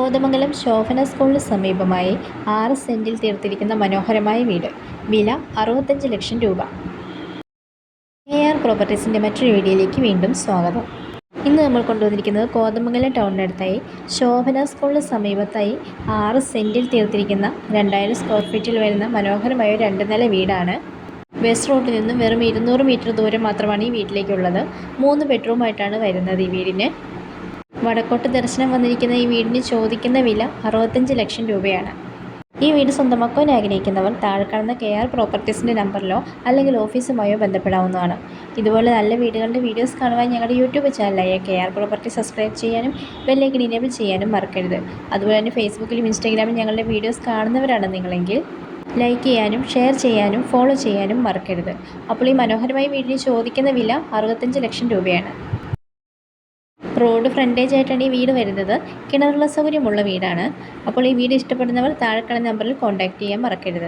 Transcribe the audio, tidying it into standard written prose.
കോതമംഗലം ശോഭന സ്കൂളിന് സമീപമായി 6 സെന്റിൽ തീർത്തിരിക്കുന്ന മനോഹരമായ വീട്. വില 65 ലക്ഷം രൂപ. KR പ്രോപ്പർട്ടീസിൻ്റെ മറ്റൊരു വീഡിയോയിലേക്ക് വീണ്ടും സ്വാഗതം. ഇന്ന് നമ്മൾ കൊണ്ടുവന്നിരിക്കുന്നത് കോതമംഗലം ടൗണിനടുത്തായി ശോഭന സ്കൂളിന് സമീപത്തായി 6 സെന്റിൽ തീർത്തിരിക്കുന്ന 2000 സ്ക്വയർ ഫീറ്റിൽ വരുന്ന മനോഹരമായ ഒരു 2 നില വീടാണ്. ബസ് റൂട്ടിൽ നിന്നും വെറും 200 മീറ്റർ ദൂരം മാത്രമാണ് ഈ വീട്ടിലേക്കുള്ളത്. 3 ബെഡ്റൂമായിട്ടാണ് വരുന്നത് ഈ വീടിന്. വടക്കോട്ട് ദർശനം വന്നിരിക്കുന്ന ഈ വീടിന് ചോദിക്കുന്ന വില 65 ലക്ഷം രൂപയാണ്. ഈ വീട് സ്വന്തമാക്കാൻ ആഗ്രഹിക്കുന്നവർ താഴെ കാണുന്ന KR പ്രോപ്പർട്ടീസിൻ്റെ നമ്പറിലോ അല്ലെങ്കിൽ ഓഫീസുമായോ ബന്ധപ്പെടാവുന്നതാണ്. ഇതുപോലെ നല്ല വീടുകളുടെ വീഡിയോസ് കാണുവാൻ ഞങ്ങളുടെ യൂട്യൂബ് ചാനലായ KR പ്രോപ്പർട്ടി സബ്സ്ക്രൈബ് ചെയ്യാനും ബെല്ലൈക്കൺ ഇനേബിൾ ചെയ്യാനും മറക്കരുത്. അതുപോലെ തന്നെ ഫേസ്ബുക്കിലും ഇൻസ്റ്റാഗ്രാമിലും ഞങ്ങളുടെ വീഡിയോസ് കാണുന്നവരാണ് നിങ്ങളെങ്കിൽ ലൈക്ക് ചെയ്യാനും ഷെയർ ചെയ്യാനും ഫോളോ ചെയ്യാനും മറക്കരുത്. അപ്പോൾ ഈ മനോഹരമായ വീടിന് ചോദിക്കുന്ന വില 65 ലക്ഷം രൂപയാണ്. റോഡ് ഫ്രണ്ടേജ് ആയിട്ടാണ് ഈ വീട് വരുന്നത്. കിണറുള്ള സൗകര്യമുള്ള വീടാണ്. അപ്പോൾ ഈ വീട് ഇഷ്ടപ്പെടുന്നവർ താഴെ കാണുന്ന നമ്പറിൽ കോൺടാക്റ്റ് ചെയ്യാൻ മറക്കരുത്.